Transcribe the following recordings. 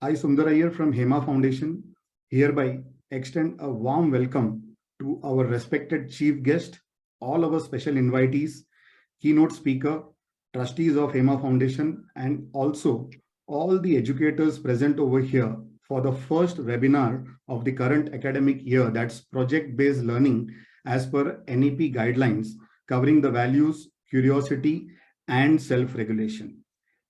I, Sundar Iyer from Hema Foundation, hereby extend a warm welcome to our respected chief guest, all our special invitees, keynote speaker, trustees of Hema Foundation, and also all the educators present over here for the first webinar of the current academic year, that's project-based learning as per NEP guidelines, covering the values, curiosity, and self-regulation.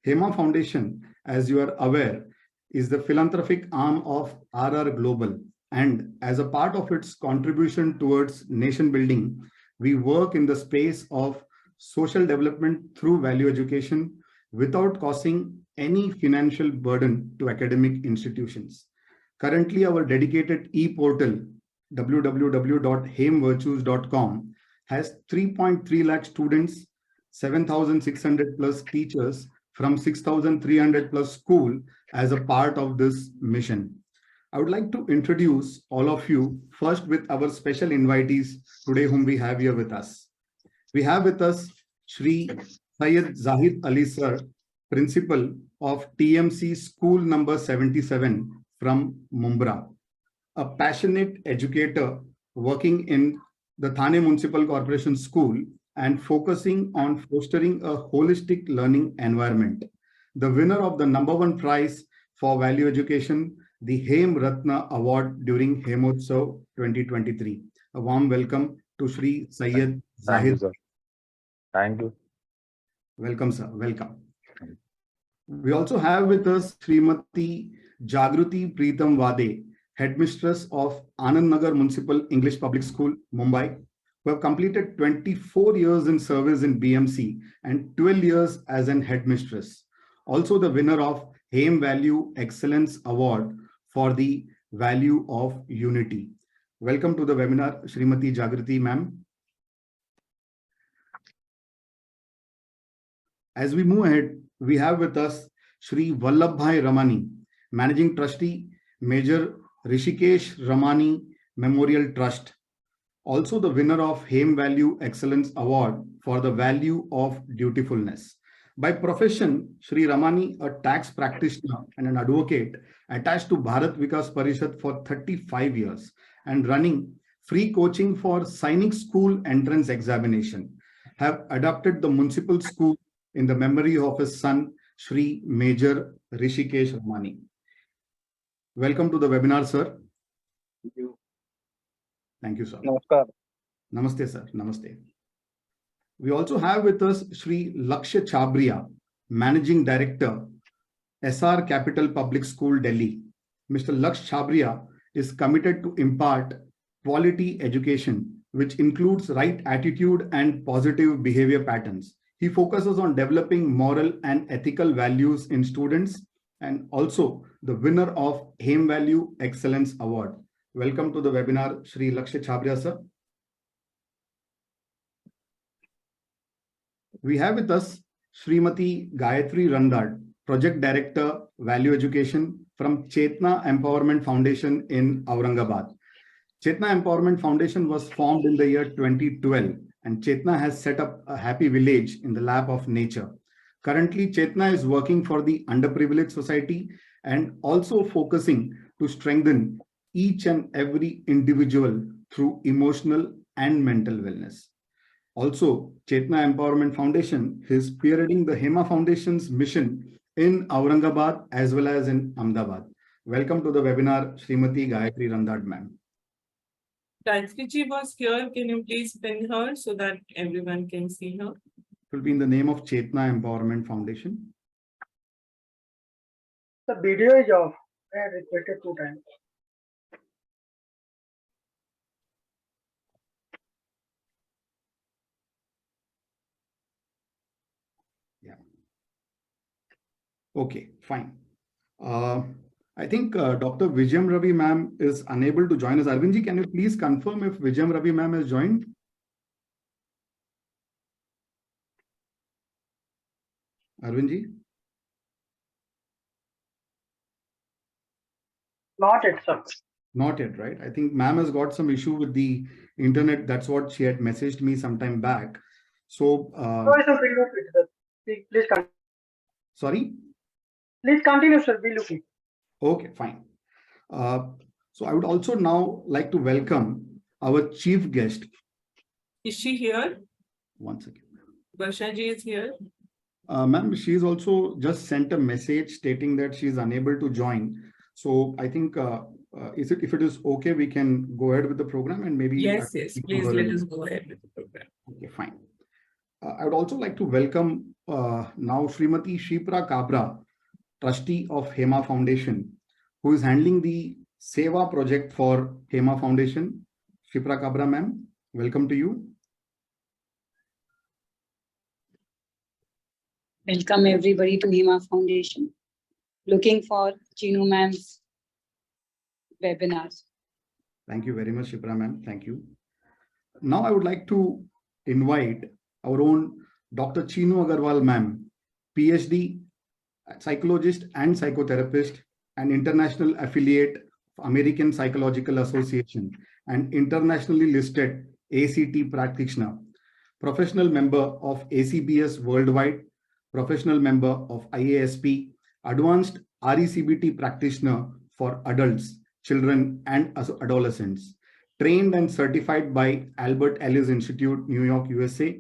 Hema Foundation, as you are aware, is the philanthropic arm of RR Global. And as a part of its contribution towards nation building, we work in the space of social development through value education without causing any financial burden to academic institutions. Currently, our dedicated e-portal, www.hemvirtues.com, has 3.3 lakh students, 7,600 plus teachers from 6,300 plus school as a part of this mission. I would like to introduce all of you first with our special invitees today whom we have here with us. We have with us Shri Syed Zahid Ali Sir, Principal of TMC School number 77 from Mumbra, a passionate educator working in the Thane Municipal Corporation School and focusing on fostering a holistic learning environment. The winner of the #1 prize for value education, the Hem Ratna Award during Hemotsav 2023. A warm welcome to Shri Syed Thank you, Zahid. sir. Thank you. Welcome, sir. Welcome. We also have with us Srimati Jagruti Preetam Wade, Headmistress of Anand Nagar Municipal English Public School, Mumbai, who have completed 24 years in service in BMC and 12 years as an headmistress. Also the winner of Hem Value Excellence Award for the Value of Unity. Welcome to the webinar, Srimati Jagruti ma'am. As we move ahead, we have with us Shri Vallabhbhai Ramani, Managing Trustee, Major Rishikesh Ramani Memorial Trust. Also the winner of Hem Value Excellence Award for the Value of Dutifulness. By profession, Shri Ramani, a tax practitioner and an advocate attached to Bharat Vikas Parishad for 35 years and running free coaching for Sainik School entrance examination, have adopted the municipal school in the memory of his son, Shri Major Rishikesh Ramani. Welcome to the webinar, sir. Thank you. Thank you, sir. Namaskar. Namaste, sir. Namaste. We also have with us Shri Lakshya Chabria, Managing Director, SR Capital Public School, Delhi. Mr. Lakshya Chabria is committed to impart quality education, which includes right attitude and positive behavior patterns. He focuses on developing moral and ethical values in students and also the winner of Hem Value Excellence Award. Welcome to the webinar, Shri Lakshya Chabria, sir. We have with us Srimati Gayatri Randad, Project Director, Value Education from Chetna Empowerment Foundation in Aurangabad. Chetna Empowerment Foundation was formed in the year 2012, and Chetna has set up a happy village in the lap of nature. Currently, Chetna is working for the underprivileged society and also focusing to strengthen each and every individual through emotional and mental wellness. Also, Chetna Empowerment Foundation is spearheading the Hema Foundation's mission in Aurangabad as well as in Ahmedabad. Welcome to the webinar, Srimati Gayatri Randad, ma'am. Gayatri ji was here. Can you please pin her so that everyone can see her? It will be in the name of Chetna Empowerment Foundation. The video is off. I have repeated 2 times. Yeah. Okay, fine. I think Dr. Vijayam Ravi ma'am is unable to join us. Arvindji, can you please confirm if Vijayam Ravi ma'am has joined? Arvindji? Not yet, sir. Not yet, right? I think ma'am has got some issue with the internet. That's what she had messaged me some time back. So, Sorry, sir. We'll look it, sir. Please continue. Sorry? Please continue, sir. We'll look it. Okay, fine. So I would also now like to welcome our chief guest. Is she here? One second. Barsha ji is here. Ma'am, she's also just sent a message stating that she's unable to join. So I think if it is okay, we can go ahead with the program and maybe. Yes, please let us go ahead with the program. Okay, fine. I would also like to welcome now Srimati Shipra Kabra, trustee of Hema Foundation, who is handling the Seva project for Hema Foundation. Shipra Kabra, ma'am, welcome to you. Welcome everybody to Hema Foundation. Looking for Chinu ma'am's webinars. Thank you very much, Shipra ma'am. Thank you. Now I would like to invite our own Dr. Chinu Agrawal ma'am, PhD, psychologist and psychotherapist, an international affiliate of American Psychological Association and internationally listed ACT practitioner, professional member of ACBS Worldwide, professional member of IASP, advanced RECBT practitioner for adults, children, and adolescents, trained and certified by Albert Ellis Institute, New York, USA,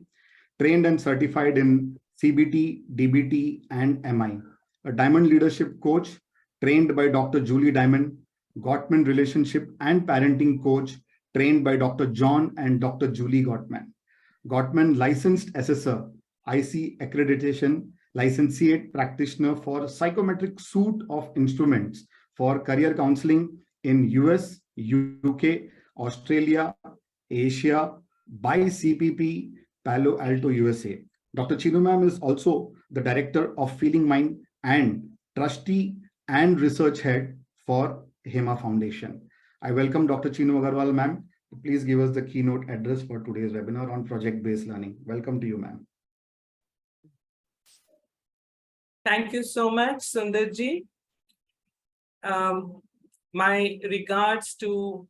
trained and certified in CBT, DBT, and MI, a Diamond Leadership Coach, trained by Dr. Julie Diamond, Gottman Relationship and Parenting Coach, trained by Dr. John and Dr. Julie Gottman. Gottman Licensed Assessor, IC Accreditation, Licentiate Practitioner for Psychometric Suite of Instruments for Career Counseling in US, UK, Australia, Asia, by CPP, Palo Alto, USA. Dr. Chinu ma'am is also the Director of Feeling Mind and Trustee and Research Head for Hema Foundation. I welcome Dr. Chinu Agrawal ma'am. Please give us the keynote address for today's webinar on project-based learning. Welcome to you, ma'am. Thank you so much, Sundarji. My regards to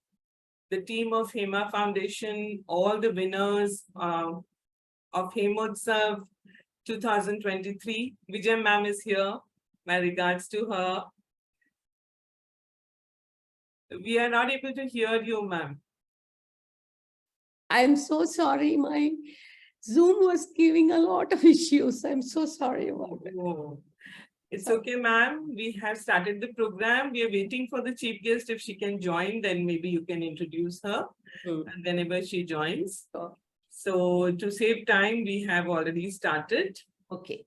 the team of Hema Foundation, all the winners of Hemotsav 2023. Vijay ma'am is here. My regards to her. We are not able to hear you, ma'am. I'm so sorry. My Zoom was giving a lot of issues. I'm so sorry about it. Oh, it's okay, ma'am. We have started the program. We are waiting for the chief guest. If she can join, then maybe you can introduce her and whenever she joins. Sure. So to save time, we have already started. Okay.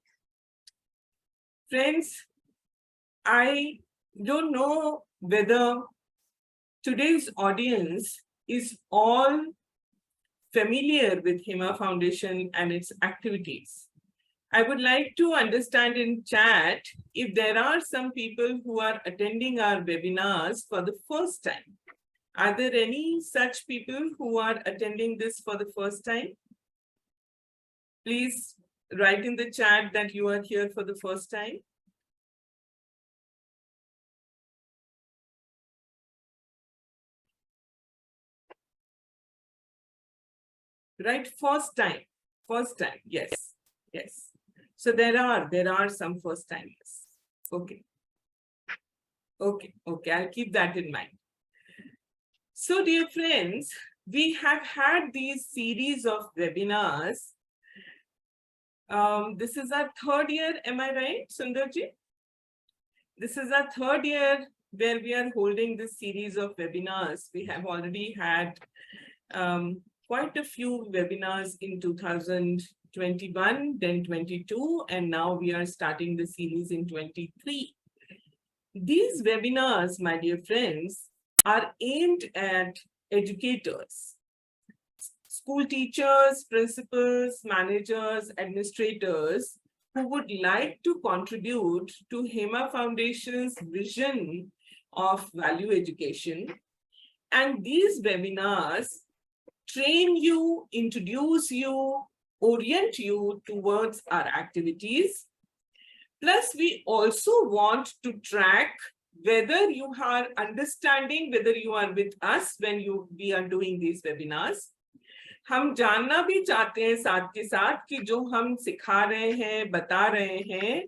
Friends, I don't know whether today's audience is all familiar with Hema Foundation and its activities. I would like to understand in chat if there are some people who are attending our webinars for the first time. Are there any such people who are attending this for the first time? Please write in the chat that you are here for the first time. Right, first time, yes. So there are some first timers. Okay, I'll keep that in mind. So dear friends, we have had these series of webinars. This is our third year, am I right, Sundarji? This is our third year where we are holding this series of webinars. We have already had quite a few webinars in 2021, then 22, and now we are starting the series in 23. These webinars, my dear friends, are aimed at educators, school teachers, principals, managers, administrators who would like to contribute to Hema Foundation's vision of value education. And these webinars train you, introduce you, orient you towards our activities. Plus, we also want to track whether you are understanding, whether you are with us when we are doing these webinars. हम जानना भी चाहते हैं साथ के साथ कि जो हम सिखा रहे हैं, बता रहे हैं,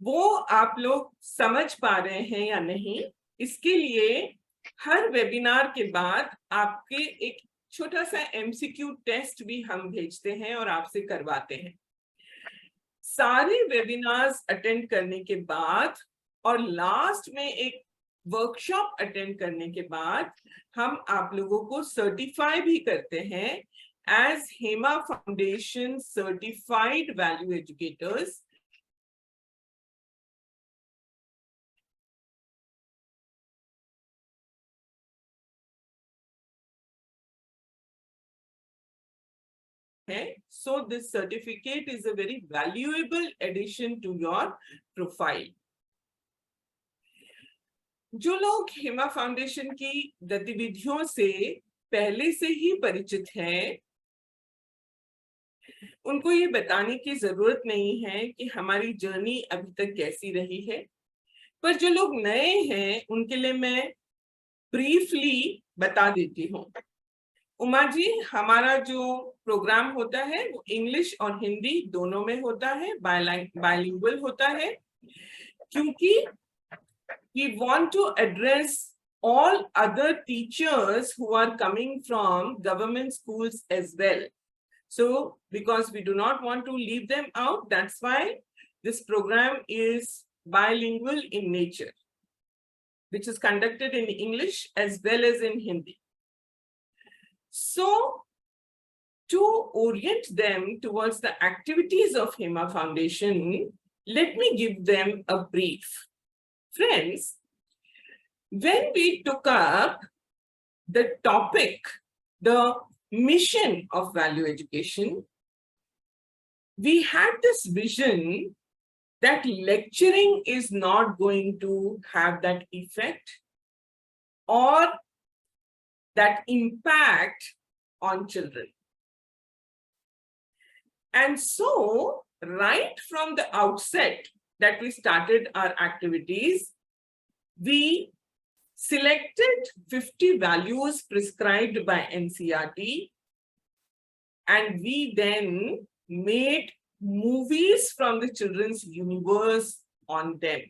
वो आप लोग समझ पा रहे हैं या नहीं, इसके लिए हर वेबिनार के बाद आपके एक छोटा सा MCQ टेस्ट भी हम भेजते हैं और आपसे करवाते हैं। सारे वेबिनार्स अटेंड करने के बाद और लास्ट में एक वर्कशॉप अटेंड करने के बाद हम आप लोगों को सर्टिफाई भी करते हैं as Hema Foundation certified value educators. So this certificate is a very valuable addition to your profile. जो लोग हेमा फाउंडेशन की गतिविधियों से पहले से ही परिचित हैं, उनको ये बताने की जरूरत नहीं है कि हमारी जर्नी अभी तक कैसी रही है, पर जो लोग नए हैं उनके लिए मैं ब्रीफली बता देती हूँ। उमा जी, हमारा जो प्रोग्राम होता है वो इंग्लिश और हिंदी दोनों में होता है, बाइलिंगुअल होता है, क्योंकि we want to address all other teachers who are coming from government schools as well. So because we do not want to leave them out, that's why this program is bilingual in nature, which is conducted in English as well as in Hindi. So to orient them towards the activities of Hema Foundation, let me give them a brief. Friends, when we took up the topic, the mission of value education, we had this vision that lecturing is not going to have that effect or that impact on children. And so, right from the outset that we started our activities, we selected 50 values prescribed by NCERT, and we then made movies from the children's universe on them.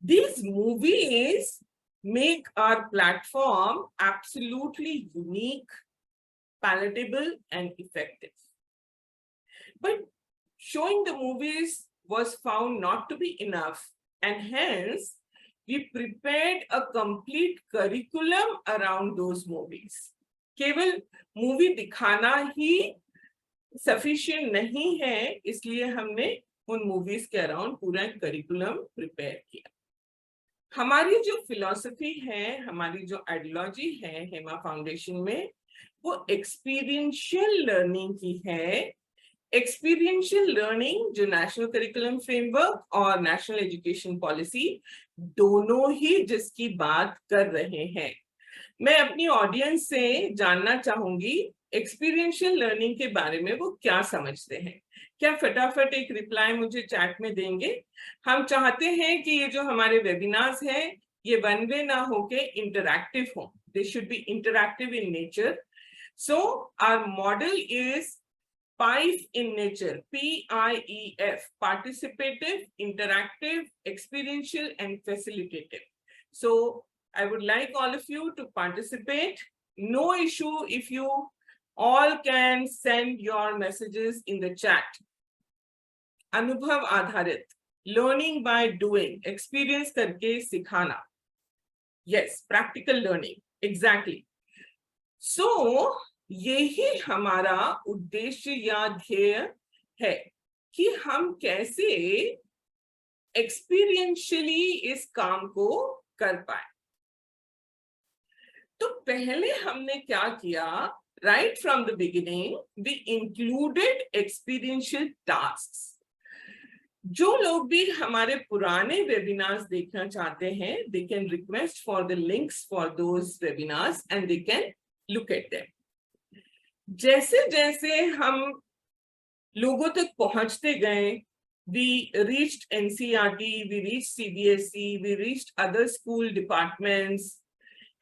These movies make our platform absolutely unique, palatable, and effective. But showing the movies was found not to be enough, and hence we prepared a complete curriculum around those movies. केवल movie दिखाना ही sufficient नहीं है, इसलिए हमने उन movies के around पूरा curriculum prepare किया। हमारी जो फिलॉसफी है, हमारी जो आइडियोलॉजी है हेमा फाउंडेशन में, वो एक्सपीरियंशियल लर्निंग की है। एक्सपीरियंशियल लर्निंग जो नेशनल करिकुलम फ्रेमवर्क और नेशनल एजुकेशन पॉलिसी दोनों ही जिसकी बात कर रहे हैं। मैं अपनी ऑडियंस से जानना चाहूंगी एक्सपीरियंशियल लर्निंग के बारे में वो क्या समझते हैं। क्या फटाफट एक रिप्लाई मुझे चैट में देंगे? हम चाहते हैं कि ये जो हमारे वेबिनार्स हैं ये वन वे ना होके इंटरैक्टिव हो, they should be interactive in nature. So our model is PIEF in nature, PIEF, participative, interactive, experiential, and facilitative. So I would like all of you to participate. No issue if you all can send your messages in the chat. अनुभव आधारित, learning by doing, experience करके सिखाना. Yes, practical learning, exactly. So यही हमारा उद्देश्य या ध्येय है कि हम कैसे एक्सपीरियंशियली इस काम को कर पाए। तो पहले हमने क्या किया, right from the beginning we included experiential tasks. जो लोग भी हमारे पुराने वेबिनार्स देखना चाहते हैं, they can request for the links for those webinars and they can look at them. जैसे जैसे हम लोगों तक पहुंचते गए, we reached NCERT, we reached CBSE, we reached other school departments,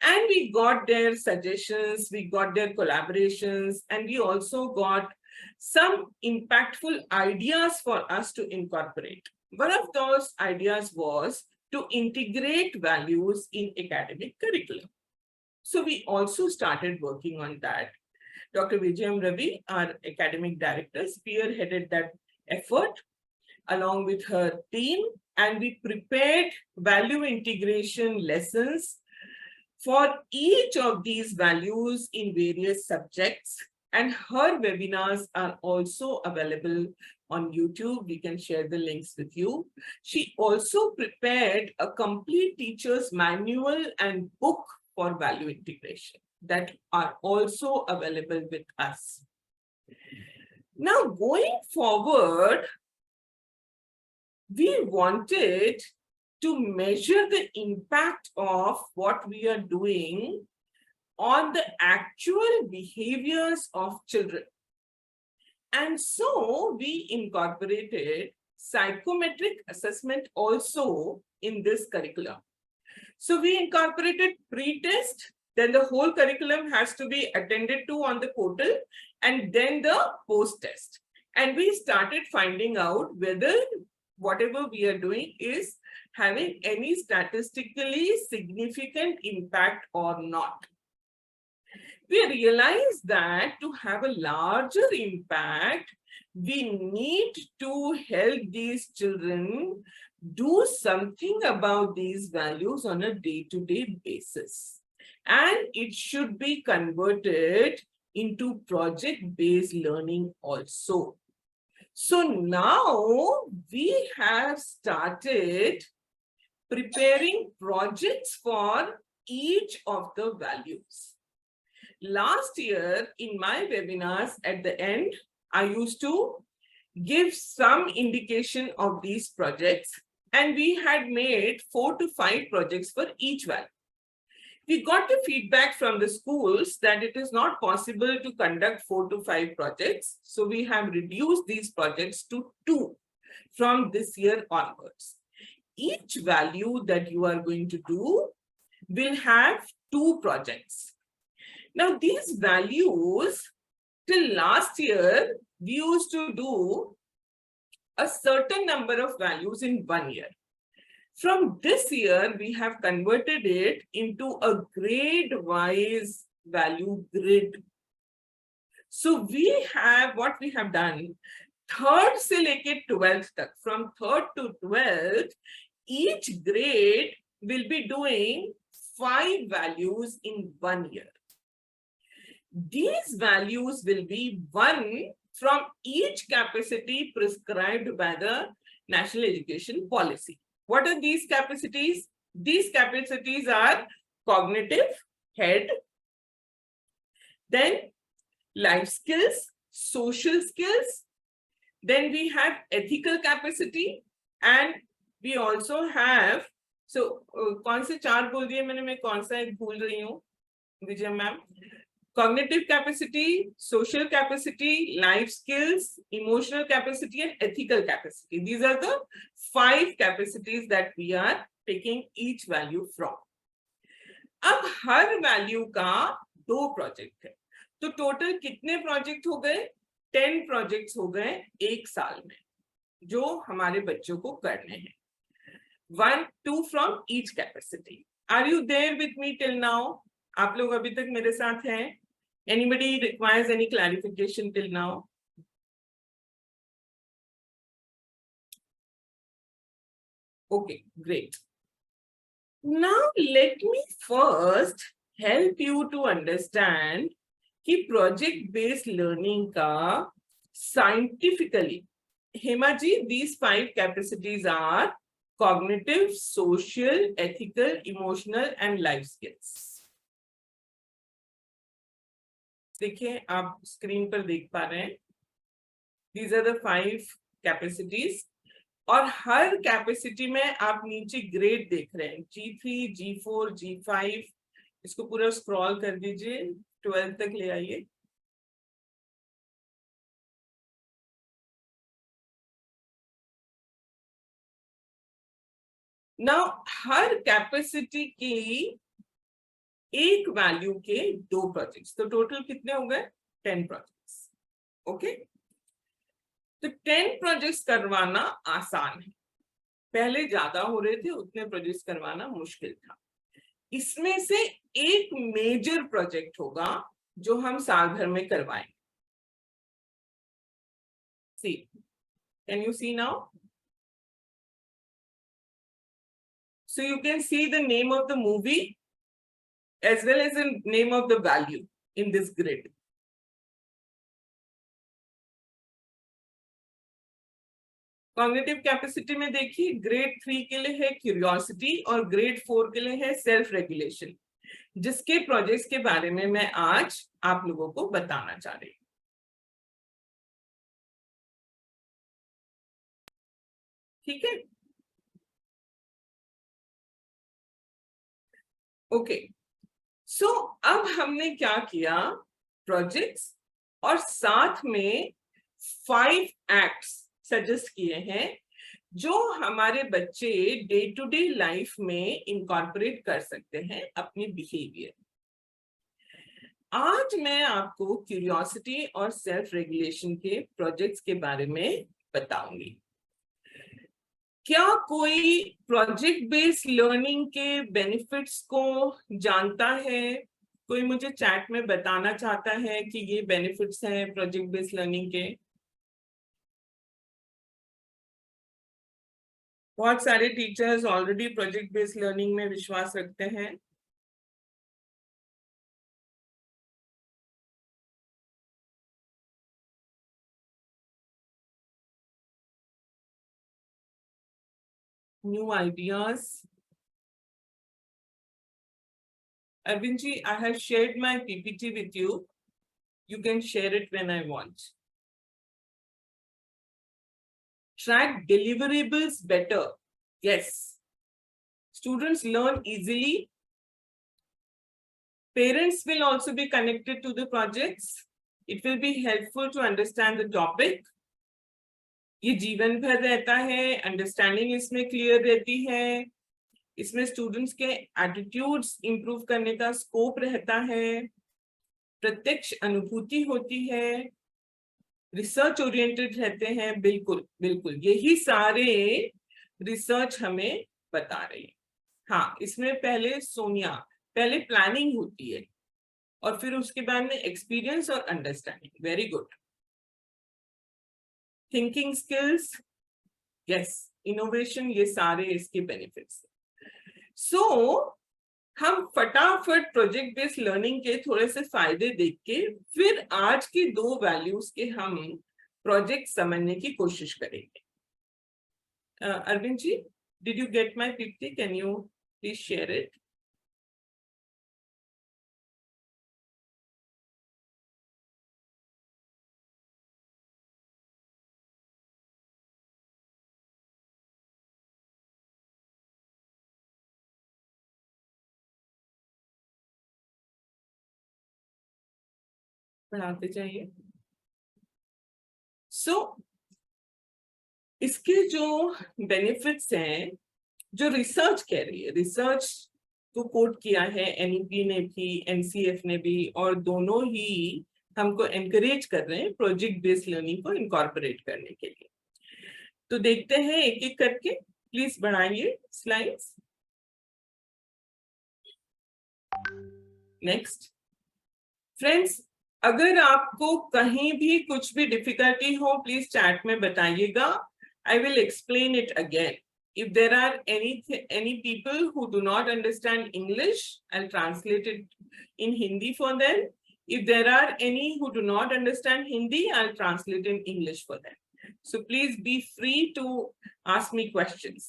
and we got their suggestions, we got their collaborations, and we also got some impactful ideas for us to incorporate. One of those ideas was to integrate values in academic curriculum. So we also started working on that. Dr. Vijayam Ravi, our academic director, spearheaded that effort along with her team, and we prepared value integration lessons for each of these values in various subjects, and her webinars are also available on YouTube. We can share the links with you. She also prepared a complete teacher's manual and book for value integration that are also available with us. Now, going forward, we wanted to measure the impact of what we are doing on the actual behaviors of children. And so we incorporated psychometric assessment also in this curriculum. So we incorporated pre-test, then the whole curriculum has to be attended to on the portal, and then the post-test. And we started finding out whether whatever we are doing is having any statistically significant impact or not. We realized that to have a larger impact, we need to help these children do something about these values on a day-to-day basis. And it should be converted into project-based learning also. So now we have started preparing projects for each of the values. Last year in my webinars at the end, I used to give some indication of these projects, and we had made 4 to 5 projects for each value. We got the feedback from the schools that it is not possible to conduct 4 to 5 projects. So we have reduced these projects to 2 from this year onwards. Each value that you are going to do will have 2 projects. Now these values, till last year, we used to do a certain number of values in 1 year. From this year, we have converted it into a grade-wise value grid. So we have, what we have done, 3rd से लेके 12th तक, from 3rd to 12th, each grade will be doing 5 values in 1 year. These values will be one from each capacity prescribed by the National Education Policy. What are these capacities? These capacities are cognitive, head, then life skills, social skills, then we have ethical capacity, and we also have, so कौन से 4 बोल दिए मैंने, मैं कौन सा एक भूल रही हूँ विजय ma'am? Cognitive capacity, social capacity, life skills, emotional capacity, and ethical capacity. These are the 5 capacities that we are taking each value from. अब हर वैल्यू का 2 प्रोजेक्ट है, तो टोटल कितने प्रोजेक्ट हो गए? 10 प्रोजेक्ट्स हो गए 1 साल में, जो हमारे बच्चों को करने हैं. 1, 2 from each capacity. Are you there with me till now? आप लोग अभी तक मेरे साथ हैं? Anybody requires any clarification till now? Okay, great. Now let me first help you to understand कि project-based learning का scientifically, Hema ji, these 5 capacities are cognitive, social, ethical, emotional, and life skills. देखिए आप screen पर देख पा रहे हैं. These are the 5 capacities. और हर कैपेसिटी में आप नीचे ग्रेड देख रहे हैं, G3, G4, G5. इसको पूरा स्क्रॉल कर दीजिए, 12 तक ले आइए. Now हर कैपेसिटी की एक वैल्यू के 2 प्रोजेक्ट्स, तो टोटल कितने हो गए? 10 प्रोजेक्ट्स. ओके, तो 10 प्रोजेक्ट्स करवाना आसान है. पहले ज्यादा हो रहे थे, उतने प्रोजेक्ट्स करवाना मुश्किल था। इसमें से एक मेजर प्रोजेक्ट होगा जो हम साल भर में करवाएंगे। See, can you see now? So you can see the name of the movie as well as the name of the value in this grid. Cognitive capacity में देखिए, ग्रेड 3 के लिए है क्यूरियोसिटी और ग्रेड 4 के लिए है सेल्फ रेगुलेशन, जिसके प्रोजेक्ट्स के बारे में मैं आज आप लोगों को बताना चाह रही हूँ। ठीक है, ओके। सो अब हमने क्या किया, प्रोजेक्ट्स और साथ में 5 एक्ट्स सजेस्ट किए हैं जो हमारे बच्चे डे टू डे लाइफ में इनकॉर्पोरेट कर सकते हैं अपनी बिहेवियर। आज मैं आपको क्यूरियोसिटी और सेल्फ रेगुलेशन के प्रोजेक्ट्स के बारे में बताऊंगी। क्या कोई प्रोजेक्ट बेस्ड लर्निंग के बेनिफिट्स को जानता है? कोई मुझे चैट में बताना चाहता है कि ये बेनिफिट्स हैं प्रोजेक्ट बेस्ड लर्निंग के? बहुत सारे teachers already project based learning में विश्वास रखते हैं। New ideas. Arvind ji, I have shared my PPT with you. You can share it when I want. Track deliverables better. Yes. Students learn easily. Parents will also be connected to the projects. It will be helpful to understand the topic. ये जीवन भर रहता है, understanding इसमें clear रहती है, इसमें students के एटीट्यूड्स इंप्रूव करने का स्कोप रहता है, प्रत्यक्ष अनुभूति होती है, रिसर्च ओरिएंटेड रहते हैं। बिल्कुल बिल्कुल यही सारे रिसर्च हमें बता रही है। हाँ, इसमें पहले प्लानिंग होती है और फिर उसके बाद में एक्सपीरियंस और understanding. Very good. Thinking skills, yes, innovation, ये सारे इसके बेनिफिट्स। सो हम फटाफट प्रोजेक्ट बेस्ड लर्निंग के थोड़े से फायदे देख के फिर आज की 2 वैल्यूज के हम प्रोजेक्ट समझने की कोशिश करेंगे। Arvind ji, did you get my PPT? Can you please share it? पढ़ाते चाहिए। सो इसके जो बेनिफिट्स हैं, जो रिसर्च कह रही है, रिसर्च को कोट किया है एनईपी ने भी, एनसीएफ ने भी, और दोनों ही हमको एनकरेज कर रहे हैं प्रोजेक्ट बेस्ड लर्निंग को इनकॉर्पोरेट करने के लिए। तो देखते हैं एक एक करके। प्लीज बढ़ाइए स्लाइड्स। नेक्स्ट फ्रेंड्स, अगर आपको कहीं भी कुछ भी डिफिकल्टी हो, प्लीज चैट में बताइएगा। I will explain it again. If there are any people who do not understand English, I'll translate it in Hindi for them. If there are any who do not understand Hindi, I'll translate in English for them. So please be free to ask me questions.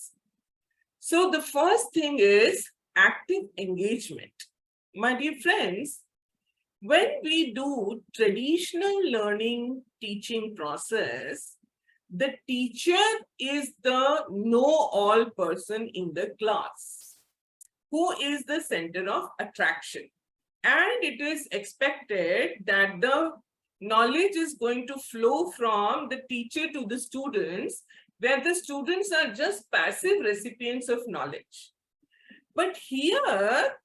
So the first thing is active engagement. My dear friends, when we do traditional learning teaching process, the teacher is the know-all person in the class who is the center of attraction, and it is expected that the knowledge is going to flow from the teacher to the students, where the students are just passive recipients of knowledge. But here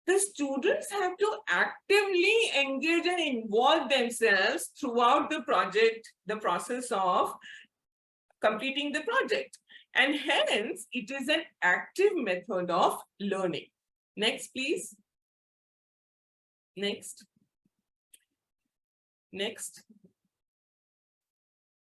the students have to actively engage and involve themselves throughout the project, the process of completing the project. And hence it is an active method of learning. Next, please. Next. Next.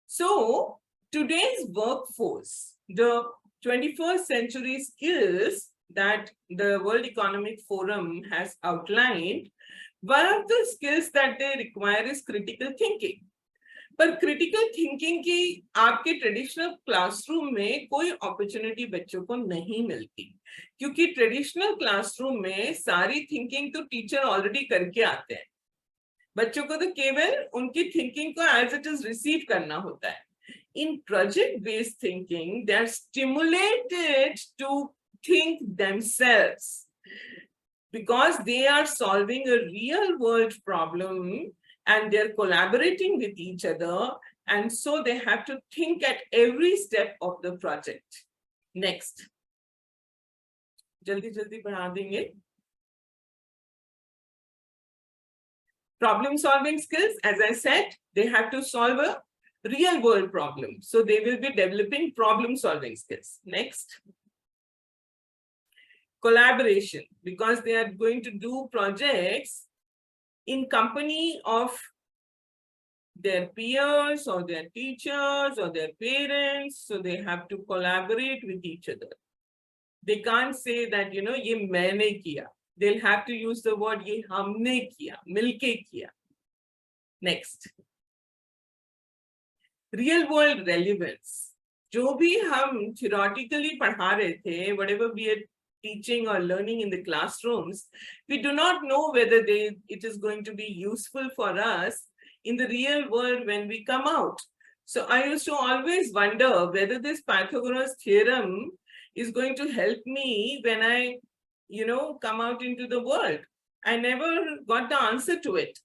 So today's workforce, the 21st century skills that the World Economic Forum has outlined, one of the skills that they require is critical thinking. पर critical thinking की आपके traditional classroom में कोई opportunity बच्चों को नहीं मिलती, क्योंकि ट्रेडिशनल क्लासरूम में सारी थिंकिंग तो टीचर ऑलरेडी करके आते हैं, बच्चों को तो केवल उनकी थिंकिंग को एज इट इज रिसीव करना होता है. In project-based thinking, they are stimulated to think themselves because they are solving a real-world problem and they're collaborating with each other, and so they have to think at every step of the project. Next. Jaldi बढ़ा देंगे. Problem-solving skills, as I said, they have to solve a real-world problem. So they will be developing problem-solving skills. Next. Collaboration, because they are going to do projects in company of their peers or their teachers or their parents. So they have to collaborate with each other. They can't say that, ye maine kiya. They'll have to use the word ye humne kiya, milke kiya. Next. Real world relevance. जो भी हम theoretically पढ़ा रहे थे, whatever we are teaching or learning in the classrooms, we do not know whether it is going to be useful for us in the real world when we come out. So I used to always wonder whether this Pythagoras theorem is going to help me when I, come out into the world. I never got the answer to it.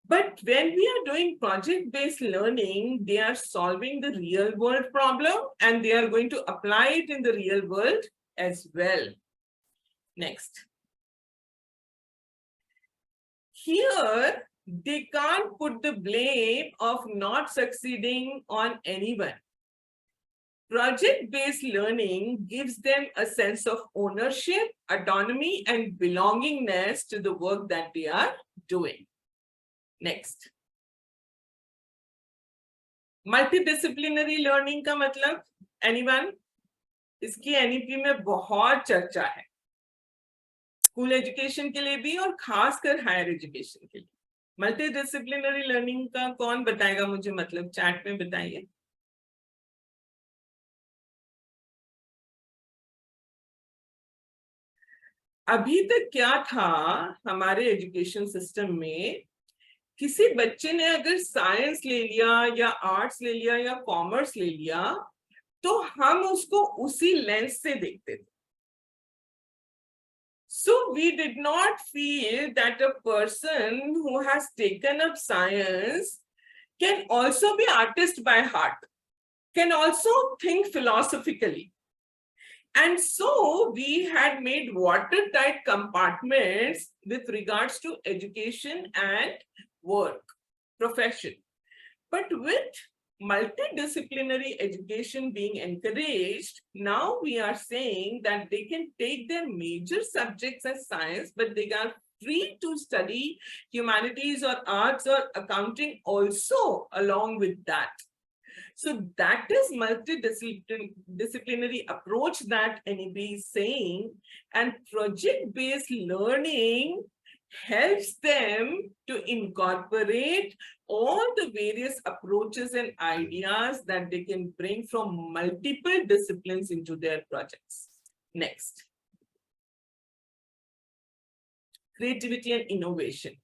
But when we are doing project-based learning, they are solving the real world problem and they are going to apply it in the real world as well. Next. Here, they can't put the blame of not succeeding on anyone. Project-based learning gives them a sense of ownership, autonomy, and belongingness to the work that they are doing. Next. Multidisciplinary learning का मतलब, anyone? इसकी NEP में बहुत चर्चा है. School education के लिए भी और खासकर हायर एजुकेशन के लिए. मल्टीडिसिप्लिनरी लर्निंग का कौन बताएगा मुझे, मतलब चैट में बताइए. अभी तक क्या था हमारे एजुकेशन सिस्टम में, किसी बच्चे ने अगर साइंस ले लिया या आर्ट्स ले लिया या कॉमर्स ले लिया तो हम उसको उसी लेंस से देखते थे. So we did not feel that a person who has taken up science can also be artist by heart, can also think philosophically. And so we had made watertight compartments with regards to education and work, profession. But with multidisciplinary education being encouraged, now we are saying that they can take their major subjects as science, but they are free to study humanities or arts or accounting also along with that. So that is multidisciplinary approach that NEP is saying, and project-based learning helps them to incorporate all the various approaches and ideas that they can bring from multiple disciplines into their projects. Next. Creativity and innovation.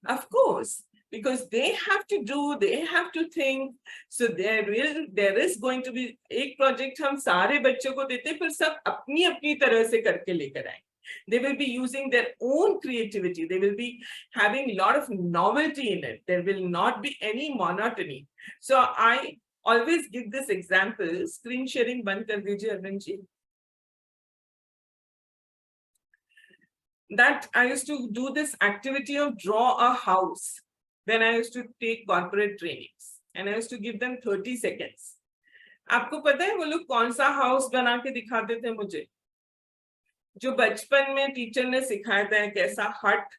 Of course, because they have to do, they have to think. So there is going to be एक project हम सारे बच्चों को देते हैं, पर सब अपनी अपनी तरह से करके लेकर आए. They will be using their own creativity. They will be having a lot of novelty in it. There will not be any monotony. So I always give this example. Screen sharing band kar dijiye Arvind ji. That I used to do this activity of draw a house when I used to take corporate trainings, and I used to give them 30 seconds. आपको पता है वो लोग कौन सा house बना के दिखाते थे मुझे, जो बचपन में टीचर ने सिखाया था, कैसा हट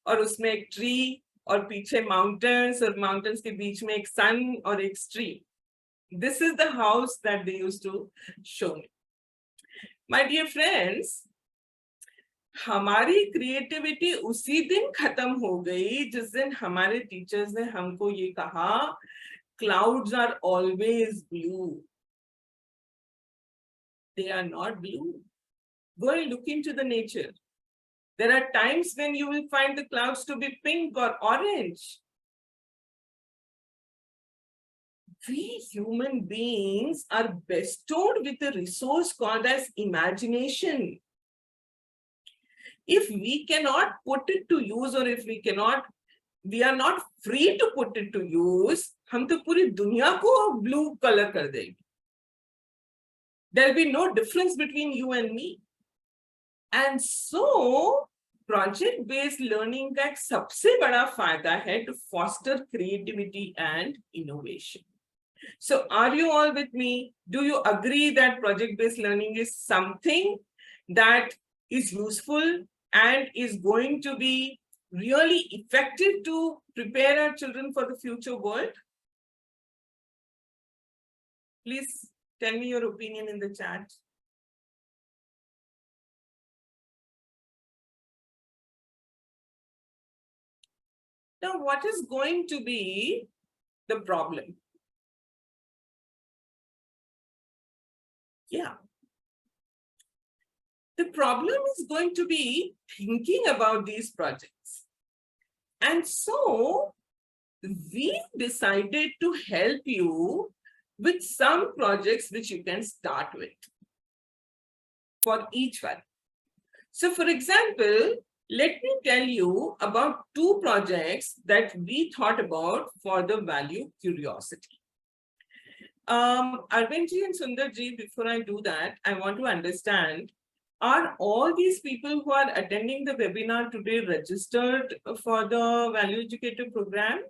और उसमें एक ट्री और पीछे माउंटेन्स और माउंटेन्स के बीच में एक सन और एक stream. This is the house that they used to show me. My dear friends, हमारी क्रिएटिविटी उसी दिन खत्म हो गई जिस दिन हमारे टीचर्स ने हमको ये कहा, clouds are always blue. They are not blue. Go and look into the nature. There are times when you will find the clouds to be pink or orange. We human beings are bestowed with a resource called as imagination. If we cannot put it to use, or if we are not free to put it to use, हम तो पूरी दुनिया को blue color कर देंगे. There will be no difference between you and me. And so, project-based learning का एक सबसे बड़ा फायदा है to foster creativity and innovation. So, are you all with me? Do you agree that project-based learning is something that is useful and is going to be really effective to prepare our children for the future world? Please tell me your opinion in the chat. Now, what is going to be the problem? Yeah. The problem is going to be thinking about these projects. And so we decided to help you with some projects which you can start with for each one. So for example, let me tell you about two projects that we thought about for the value curiosity. Arvindji and Sundarji, before I do that, I want to understand, are all these people who are attending the webinar today registered for the Value Educator program?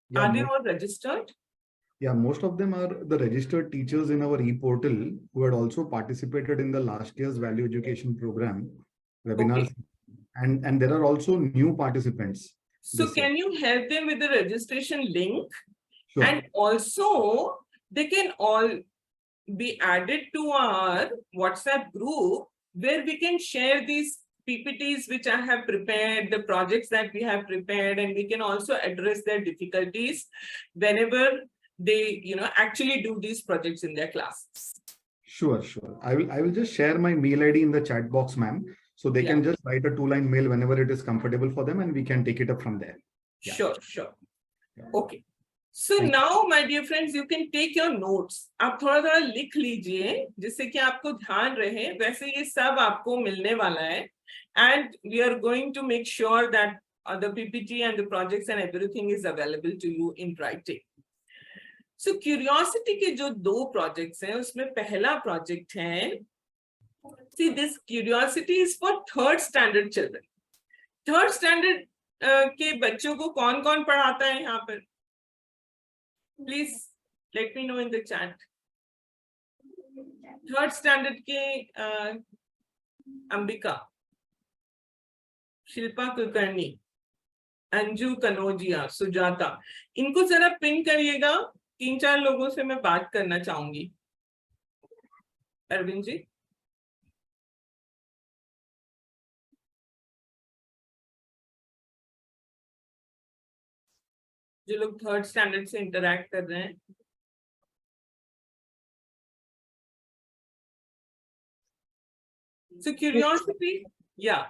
Yeah, Are they all registered? Yeah, most of them are the registered teachers in our e-portal who had also participated in the last year's value education program webinars. Okay. And there are also new participants. So can you help them with the registration link? Sure. And also, they can all be added to our WhatsApp group where we can share these PPTs which I have prepared, the projects that we have prepared, and we can also address their difficulties whenever they actually do these projects in their classes. Sure. I will just share my mail ID in the chat box, ma'am. So they can just write a 2-line mail whenever it is comfortable for them, and we can take it up from there. Yeah. Sure. Okay. So now, my dear friends, you can take your notes. आप थोड़ा लिख लीजिए जिससे कि आपको ध्यान रहे. वैसे ये सब आपको मिलने वाला है. And we are going to make sure that the PPT and the projects and everything is available to you in writing. So curiosity के जो दो projects हैं, उसमें पहला project है. See, this curiosity is for 3rd standard children. 3rd standard के बच्चों को कौन-कौन पढ़ाता है यहाँ पर? Please let me know in the chat. 3rd standard के अंबिका, शिल्पा कुलकर्णी, अंजू कनौजिया, सुजाता, इनको जरा पिन करिएगा. 3-4 लोगों से मैं बात करना चाहूंगी. अरविंद जी. जो लोग 3rd स्टैंडर्ड से इंटरैक्ट कर रहे हैं. So curiosity, yeah.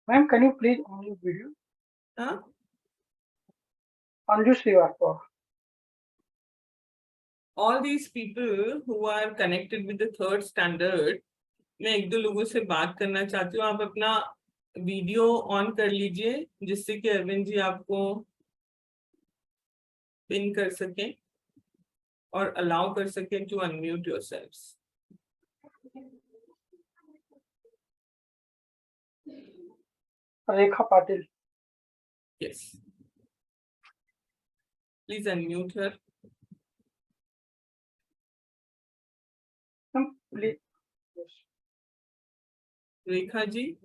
Ma'am, can you please on your video? Huh? Anju Srivastava. All these people who are connected with the 3rd standard, मैं एक दो लोगों से बात करना चाहती हूँ. आप अपना वीडियो ऑन कर लीजिए जिससे कि अरविंद जी आपको पिन कर सकें और अलाउ कर सकें to unmute yourselves. Rekha Patil. Yes. Please unmute her. Ma'am, please. Yes. Rekha ji,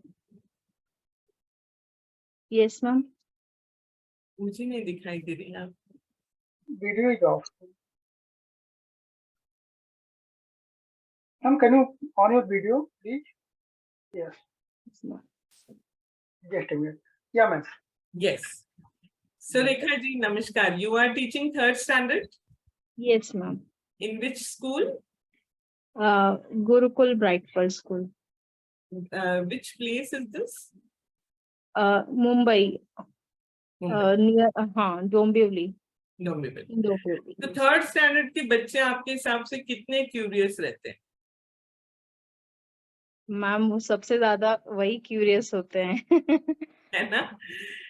Yes, ma'am. मुझे नहीं दिखाई दे रही आप. Video is off. Ma'am, can you on your video, please? Yes. Just a minute. Yeah, ma'am. Yes. So Rekha ji, namaskar. You are teaching 3rd standard Yes, ma'am. in which school? Gurukul Bright Pearl School, Which place is this? Mumbai, Mumbai. near Dombivli. Dombivli. Dombivli. तो 3rd standard के बच्चे आपके हिसाब से कितने curious रहते हैं? Ma'am वो सबसे ज्यादा वही क्यूरियस होते हैं. है ना?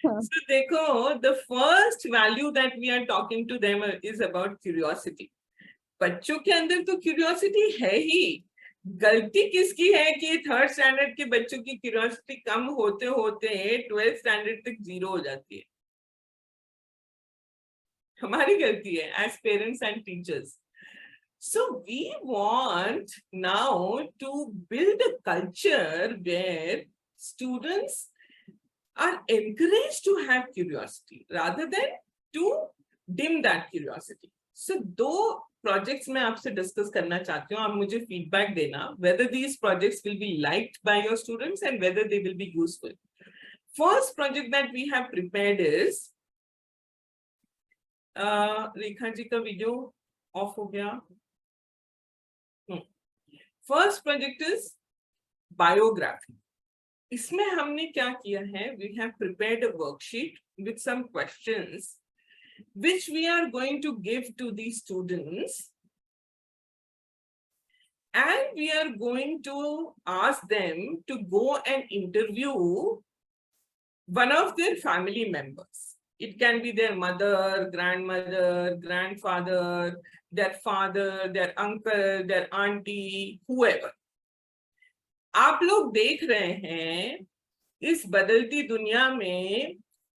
हाँ. So देखो, the first value that we are talking to them is about curiosity. बच्चों के अंदर तो क्यूरियोसिटी है ही. गलती किसकी है कि 3rd स्टैंडर्ड के बच्चों की क्यूरियोसिटी कम होते होते 12th स्टैंडर्ड तक 0 हो जाती है. हमारी गलती है as parents and teachers. So we want now to build a culture where students are encouraged to have curiosity rather than to dim that curiosity. So दो projects मैं आपसे discuss करना चाहती हूँ. आप मुझे feedback देना whether these projects will be liked by your students and whether they will be useful. First project that we have prepared is Rekha ji का वीडियो ऑफ हो गया. First project is biography. इसमें हमने क्या किया है? We have prepared a worksheet with some questions which we are going to give to the students, and we are going to ask them to go and interview one of their family members. It can be their mother, grandmother, grandfather, their father, their uncle, their auntie, whoever. आप लोग देख रहे हैं इस बदलती दुनिया में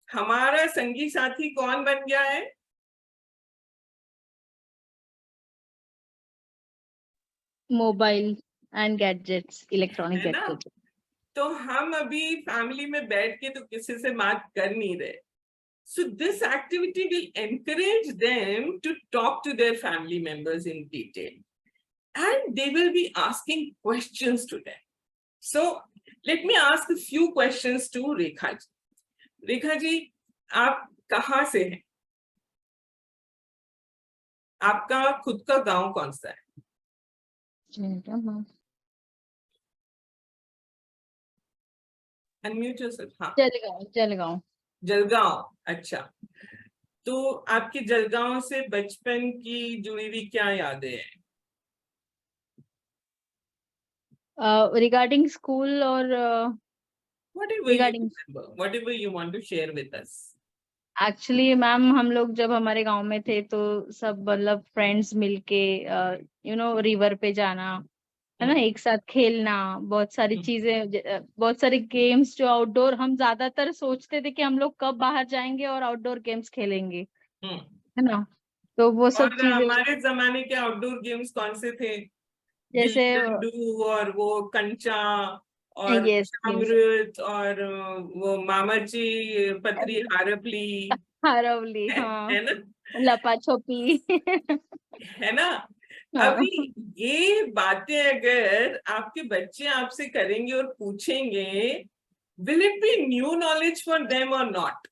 हमारा संगी साथी कौन बन गया है? मोबाइल एंड गैजेट्स, इलेक्ट्रॉनिक है ना? गैजेट्स. तो हम अभी फैमिली में बैठ के तो किसी से बात कर नहीं रहे. So this activity will encourage them to talk to their family members in detail, and they will be asking questions to them. So let me ask a few questions to Rekha ji. Rekha ji, आप कहाँ से हैं? आपका खुद का गांव कौन सा है? Unmute yourself. हाँ. जलगांव. जलगांव. जलगांव. अच्छा, तो आपकी जलगांव से बचपन की जुड़ी हुई क्या यादें हैं? रिगार्डिंग स्कूल और Whatever regarding you remember, whatever you want to share with us. Actually ma'am हम लोग जब हमारे गांव में थे तो सब मतलब फ्रेंड्स मिलके रिवर पे जाना, है ना, एक साथ खेलना, बहुत सारी चीजें, बहुत सारे गेम्स जो आउटडोर, हम ज्यादातर सोचते थे कि हम लोग कब बाहर जाएंगे और आउटडोर गेम्स खेलेंगे, है ना. तो वो सब और चीजें हमारे जमाने के आउटडोर गेम्स कौन से थे? जैसे गिल्ली-डंडू और वो कंचा और यस अमृत और वो मामाची पतरी हारपली, हरवली, हाँ, है ना? लपा छुपी. है ना? हाँ. अभी ये बातें अगर आपके बच्चे आपसे करेंगे और पूछेंगे, will it be new knowledge for them or not?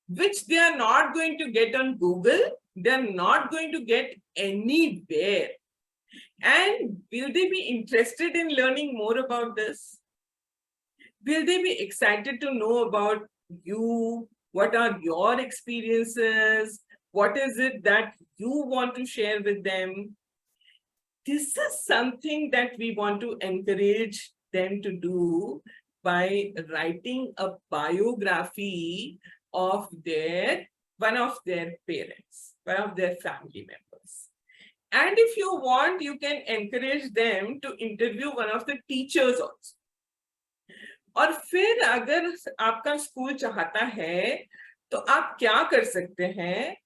Which they are not going to get on Google, they are not going to get anywhere. And will they be interested in learning more about this? Will they be excited to know about you? What are your experiences? What is it that you want to share with them? This is something that we want to encourage them to do by writing a biography of one of their parents, one of their family members. And if you want, you can encourage them to interview one of the teachers also. और फिर अगर आपका school चाहता है तो आप क्या कर सकते हैं?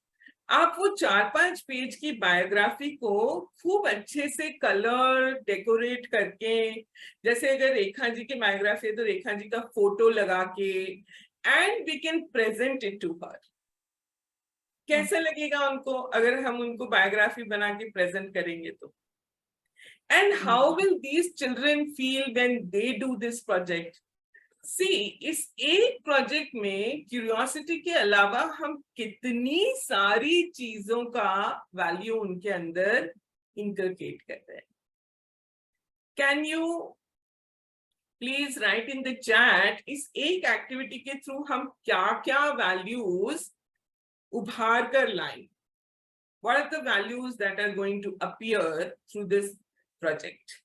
आप वो 4-5 पेज की बायोग्राफी को खूब अच्छे से कलर डेकोरेट करके, जैसे अगर रेखा जी की बायोग्राफी है तो रेखा जी का फोटो लगा के, and we can present it to her. कैसा लगेगा उनको अगर हम उनको बायोग्राफी बना के प्रेजेंट करेंगे तो? And how will these children feel when they do this project? See, इस एक प्रोजेक्ट में क्यूरियोसिटी के अलावा हम कितनी सारी चीजों का वैल्यू उनके अंदर इनकलकेट कर रहे हैं. Can you please write in the chat इस एक एक्टिविटी के थ्रू हम क्या क्या वैल्यूज उभार कर लाएं? What are the values that are going to appear through this project?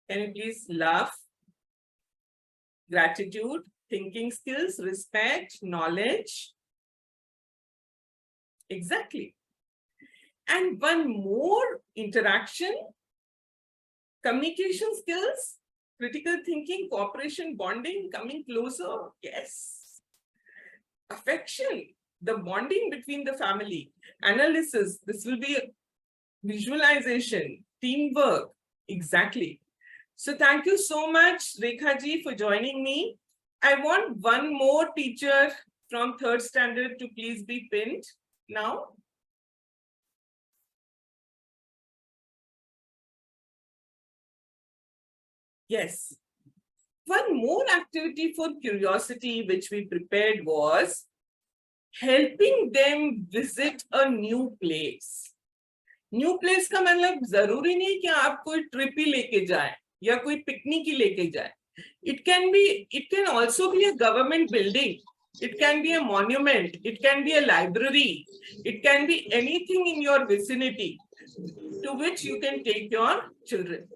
Can you please laugh? Gratitude, thinking skills, respect, knowledge. Exactly. And one more interaction, communication skills, critical thinking, cooperation, bonding, coming closer. Yes. Affection, the bonding between the family. Analysis, this will be visualization, teamwork. Exactly. So thank you so much, Rekha ji, for joining me. I want one more teacher from 3rd standard to please be pinned now. Yes. One more activity for curiosity which we prepared was helping them visit a new place. New place का मतलब जरूरी नहीं कि आप कोई trip ही लेके जाए या कोई पिकनिक ही लेके जाए. It can also be a government building. It can be a monument. It can be a library. It can be anything in your vicinity to which you can take your children.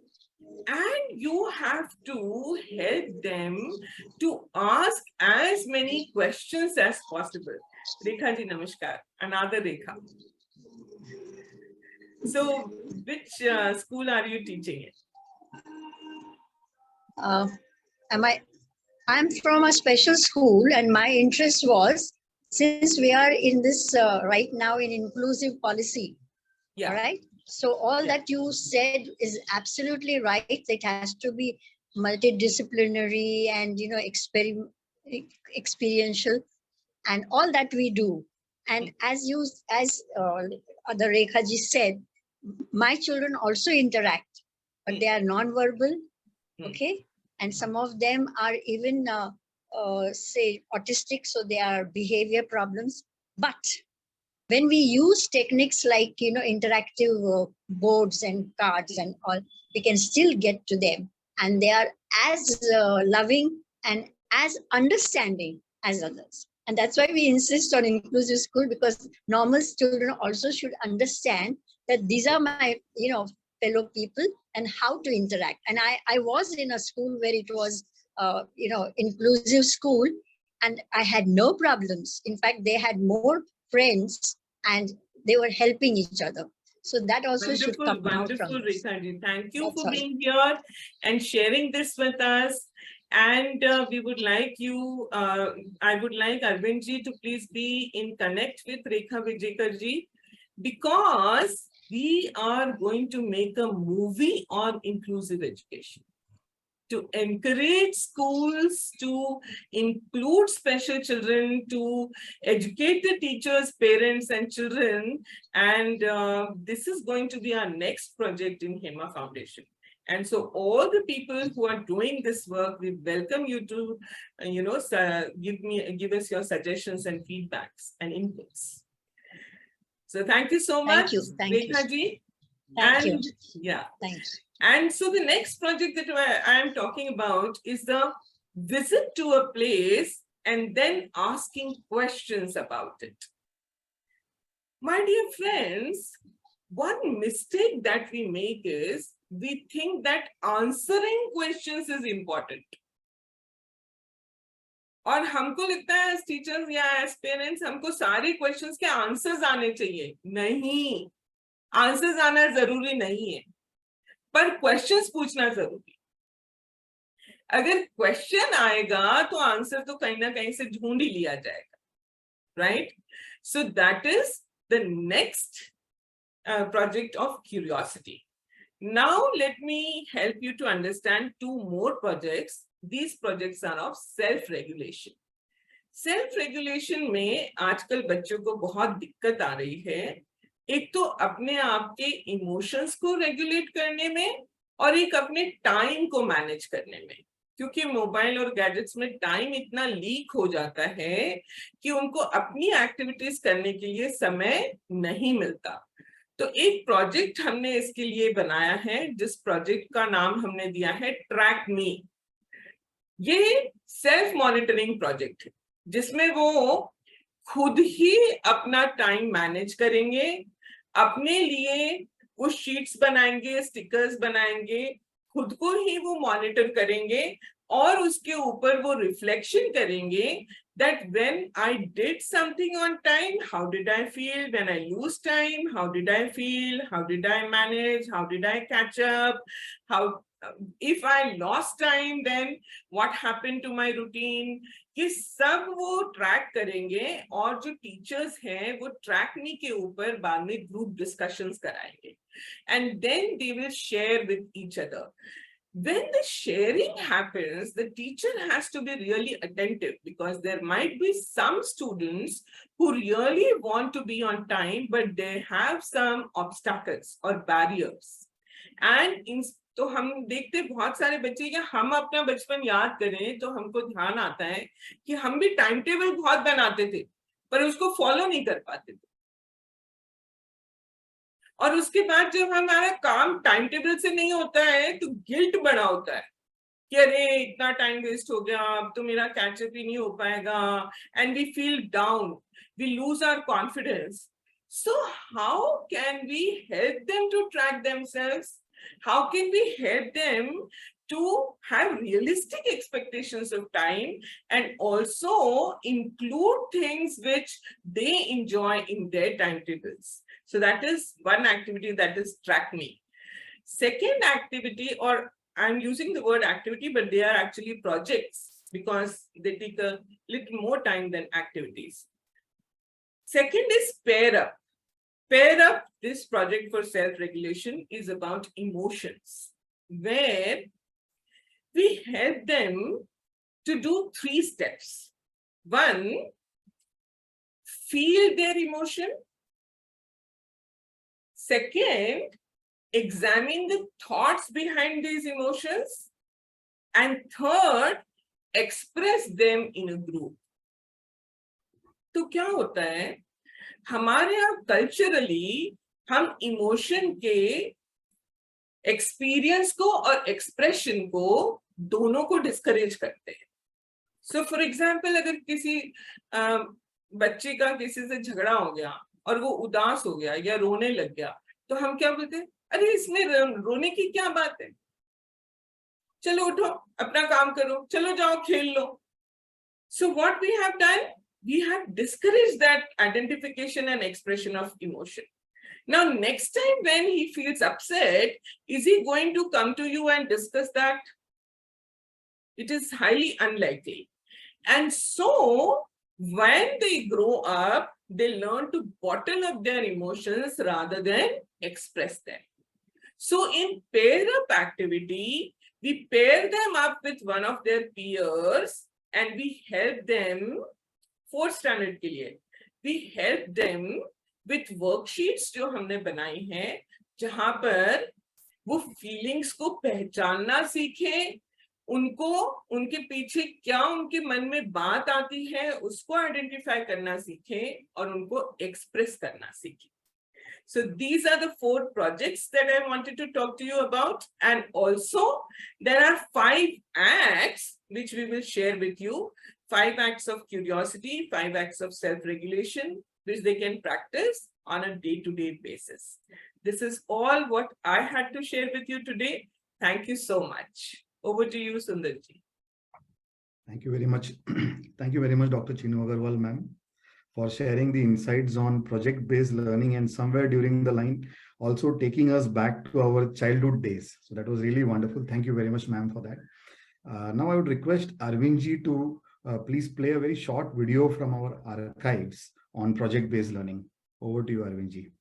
And you have to help them to ask as many questions as possible. Rekha ji, namaskar. Another Rekha. So, which school are you teaching in? I'm from a special school, and my interest was, since we are in this right now in inclusive policy, Yeah. all right? So all Yeah. that you said is absolutely right. It has to be multidisciplinary and, you know, experiential, and all that we do. And as the Rekha ji said, my children also interact, but they are non-verbal, okay? And some of them are even, say, autistic, so they are behavior problems. But when we use techniques like, you know, interactive boards and cards and all, we can still get to them. And they are as loving and as understanding as others. And that's why we insist on inclusive school, because normal children also should understand that these are my, you know, fellow people and how to interact. And I was in a school where it was, you know, inclusive school, and I had no problems. In fact, they had more friends and they were helping each other. So that also should come out from this. Rekha ji. Thank you That's for all. being here and sharing this with us. And we would like you, I would like Arvind ji to please be in connect with Rekha Vijayakar ji, because we are going to make a movie on inclusive education to encourage schools to include special children, to educate the teachers, parents, and children. And this is going to be our next project in Hema Foundation. And so all the people who are doing this work, we welcome you to, you know, give us your suggestions and feedbacks and inputs. So thank you so much, Rekha ji. Thank you. Yeah. Thanks. And so the next project that I am talking about is the visit to a place and then asking questions about it. My dear friends, one mistake that we make is we think that answering questions is important. और हमको लगता है as teachers या as parents हमको सारे questions के answers आने चाहिए. नहीं, answers आना जरूरी नहीं है, पर questions पूछना जरूरी. अगर question आएगा तो answer तो कहीं ना कहीं से ढूंढ ही लिया जाएगा, right? So that is the next project of curiosity. Now let me help you to understand two more projects. These projects are of self-regulation. Self-regulation में आजकल बच्चों को बहुत दिक्कत आ रही है, एक तो अपने आप के इमोशंस को रेगुलेट करने में और एक अपने टाइम को मैनेज करने में, क्योंकि मोबाइल और गैजेट्स में टाइम इतना लीक हो जाता है कि उनको अपनी एक्टिविटीज करने के लिए समय नहीं मिलता। तो एक प्रोजेक्ट हमने इसके लिए बनाया है, जिस प्रोजेक्ट का नाम हमने दिया है ट्रैक मी। ये सेल्फ मॉनिटरिंग प्रोजेक्ट है, जिसमें वो खुद ही अपना टाइम मैनेज करेंगे, अपने लिए कुछ शीट्स बनाएंगे, स्टिकर्स बनाएंगे, खुद को ही वो मॉनिटर करेंगे और उसके ऊपर वो रिफ्लेक्शन करेंगे that when I did something on time, how did I feel? When I lose time, how did I feel? How did I manage? How did I catch up? If I lost time, then what happened to my routine? ये सब वो track करेंगे और जो teachers हैं वो track मी के ऊपर बाद में ग्रुप डिस्कशंस कराएंगे and then they will share with each other. When the sharing happens, the teacher has to be really attentive, because there might be some students who really want to be on time, but they have some obstacles or barriers. And तो हम देखते बहुत सारे बच्चे, या हम अपना बचपन याद करें तो हमको ध्यान आता है कि हम भी टाइम टेबल बहुत बनाते थे पर उसको फॉलो नहीं कर पाते थे, और उसके बाद जब हमारा काम टाइम टेबल से नहीं होता है तो गिल्ट बना होता है कि अरे इतना टाइम वेस्ट हो गया, अब तो मेरा कैचअप ही नहीं हो पाएगा, and we feel down, we lose our confidence. So how can we help them to track themselves? How can we help them to have realistic expectations of time and also include things which they enjoy in their timetables? So that is one activity, that is track me. Second activity, or I'm using the word activity, but they are actually projects because they take a little more time than activities. Second is pair up. Pair up, this project for self-regulation is about emotions, where we help them to do 3 steps. 1, feel their emotion. Second, examine the thoughts behind these emotions. And third, express them in a group. तो क्या होता है, हमारे यहाँ culturally हम emotion के experience को और एक्सप्रेशन को दोनों को डिस्करेज करते हैं. सो फॉर एग्जाम्पल, अगर किसी बच्चे का किसी से झगड़ा हो गया और वो उदास हो गया या रोने लग गया, तो हम क्या बोलते हैं, अरे इसमें रोने की क्या बात है, चलो उठो अपना काम करो, चलो जाओ खेल लो. So what we have done, we have discouraged that identification and expression of emotion. Now, next time when he feels upset, is he going to come to you and discuss that? It is highly unlikely. And so, when they grow up, they learn to bottle up their emotions rather than express them. So, in pair-up activity, we pair them up with one of their peers and we help them. 4th standard के लिए we help them with worksheets जो हमने बनाई हैं, जहां पर वो feelings को पहचानना सीखें, उनको उनके पीछे क्या उनके मन में बात आती है उसको आइडेंटिफाई करना सीखें और उनको एक्सप्रेस करना सीखें. So these are the 4 projects that I wanted to talk to you about, and also there are 5 acts which we will share with you. 5 acts of curiosity, 5 acts of self-regulation, which they can practice on a day-to-day basis. This is all what I had to share with you today. Thank you so much. Over to you, Sundarji. Thank you very much. Thank you very much, Dr. Chinu Agrawal, ma'am, for sharing the insights on project-based learning, and somewhere during the line, also taking us back to our childhood days. So that was really wonderful. Thank you very much, ma'am, for that. Now I would request Arvindji to please play a very short video from our archives on project-based learning. Over to you, Arvindji.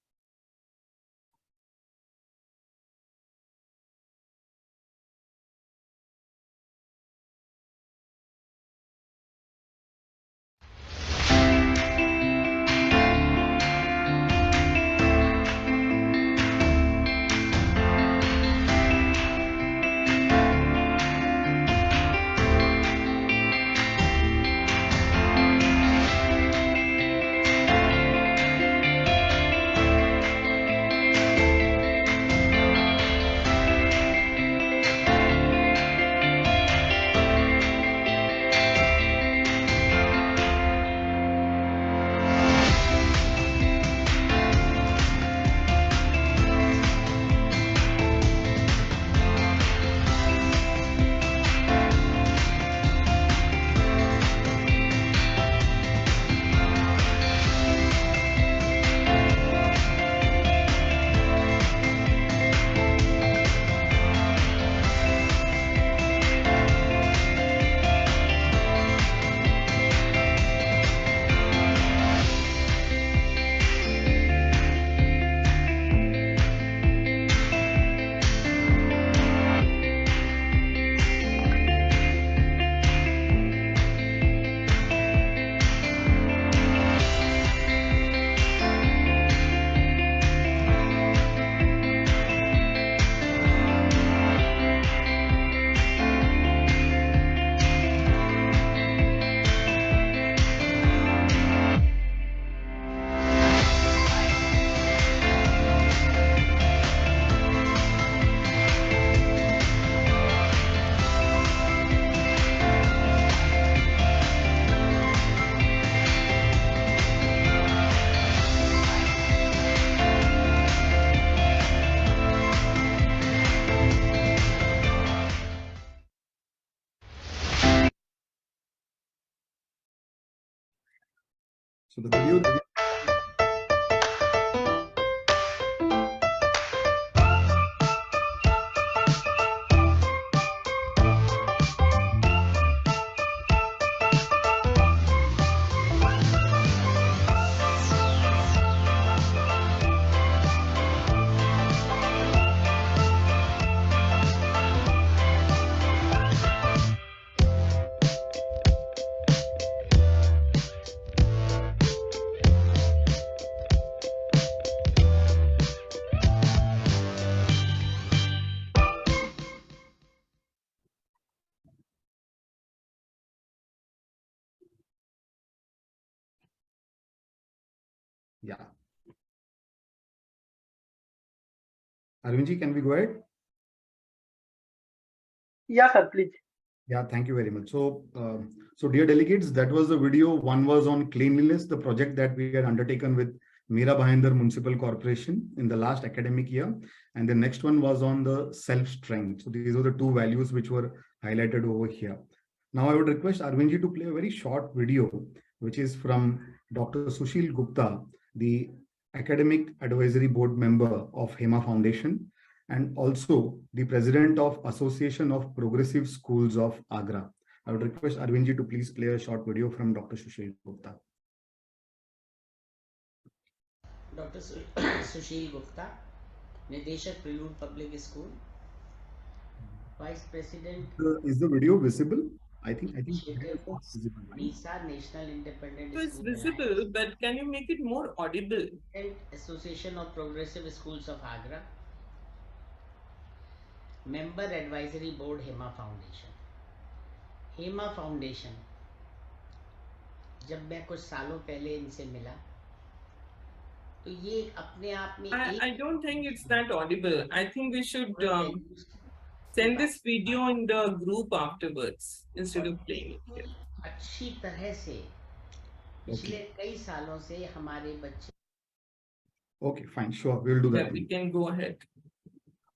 So the video that yeah. Arvindji, can we go ahead? Yeah, sir, please. Yeah, thank you very much. So, so dear delegates, that was the video. One was on cleanliness, the project that we had undertaken with Mira Bhayandar Municipal Corporation in the last academic year. And the next one was on the self-strength. So these are the two values which were highlighted over here. Now I would request Arvindji to play a very short video, which is from Dr. Sushil Gupta, the Academic Advisory Board member of Hema Foundation, and also the president of Association of Progressive Schools of Agra. I would request Arvindji to please play a short video from Dr. Sushil Gupta. Dr. Sushil Gupta, Nideshak Prelude Public School, Vice President. Is the video visible? I think Initiative it's not visible, right? NISA, National Independent So it's School visible, but can you make it more audible? and Association of Progressive Schools of Agra, Member Advisory Board Hema Foundation. Hema Foundation, जब मैं कुछ सालों पहले इनसे मिला तो ये अपने आप में I don't think it's that audible. I think we should send this video in the group afterwards instead of playing it here. अच्छी तरह से पिछले कई सालों से हमारे बच्चे. Okay, fine, sure, we'll do that. Yeah, we can go ahead.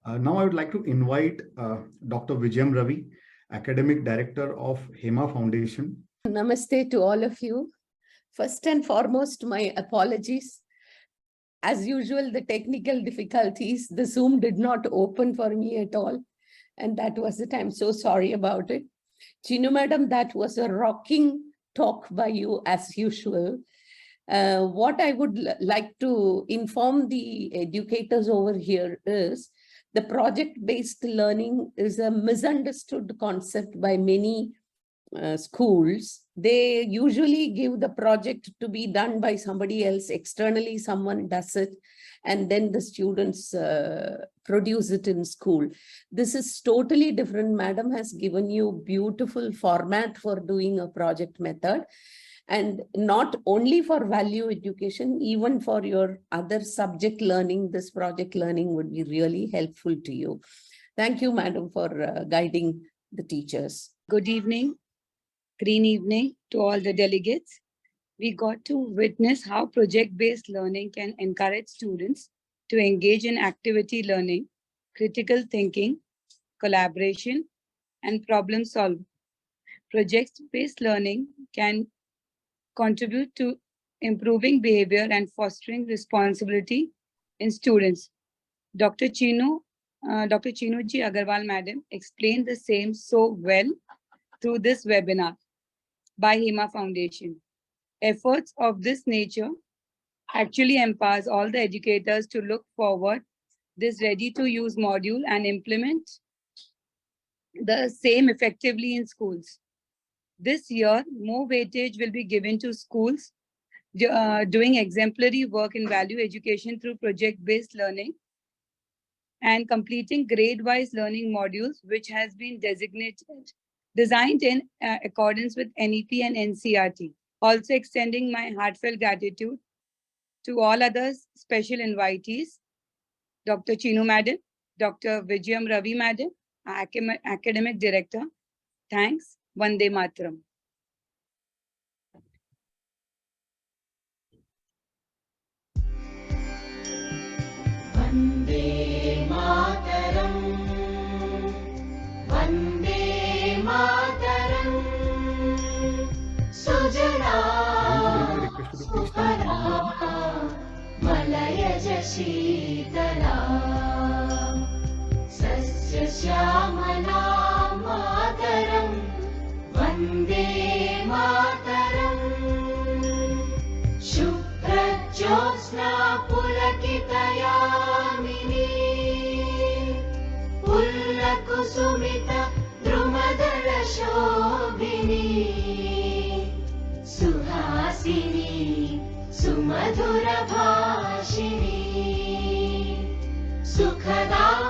Now I would like to invite Dr. Vijayam Ravi, Academic Director of Hema Foundation. Namaste to all of you. First and foremost, my apologies. As usual, the technical difficulties, the Zoom did not open for me at all. And that was it. I'm so sorry about it. Chinu madam, that was a rocking talk by you as usual. What I would like to inform the educators over here is the project-based learning is a misunderstood concept by many schools. They usually give the project to be done by somebody else externally, someone does it, and then the students produce it in school. This is totally different. Madam has given you beautiful format for doing a project method, and not only for value education, even for your other subject learning, this project learning would be really helpful to you. Thank you, Madam, for guiding the teachers. Good evening, green evening to all the delegates. We got to witness how project-based learning can encourage students to engage in activity learning, critical thinking, collaboration, and problem solving. Project-based learning can contribute to improving behavior and fostering responsibility in students. Dr. Chinu Ji Agrawal Madam explained the same so well through this webinar by Hema Foundation. Efforts of this nature actually empowers all the educators to look forward this ready-to-use module and implement the same effectively in schools. This year, more weightage will be given to schools doing exemplary work in value education through project-based learning and completing grade-wise learning modules, which has been designed in accordance with NEP and NCRT. Also extending my heartfelt gratitude to all other special invitees, Dr. Chinu Madam, Dr. Vijayam Ravi Madam, Academic Director. Thanks. Vande Mataram. Vande Mataram Vande Mataram Sujala Suphala मलयज Sheetla सस्यश्यामला Mataram Vande Mataram शुभ्रज्योत्स्ना पुलकितयामिनी पुल्लकुसुमित द्रुमदलशोभिनी Suhasini सुमधुरभाषिणी सुखदां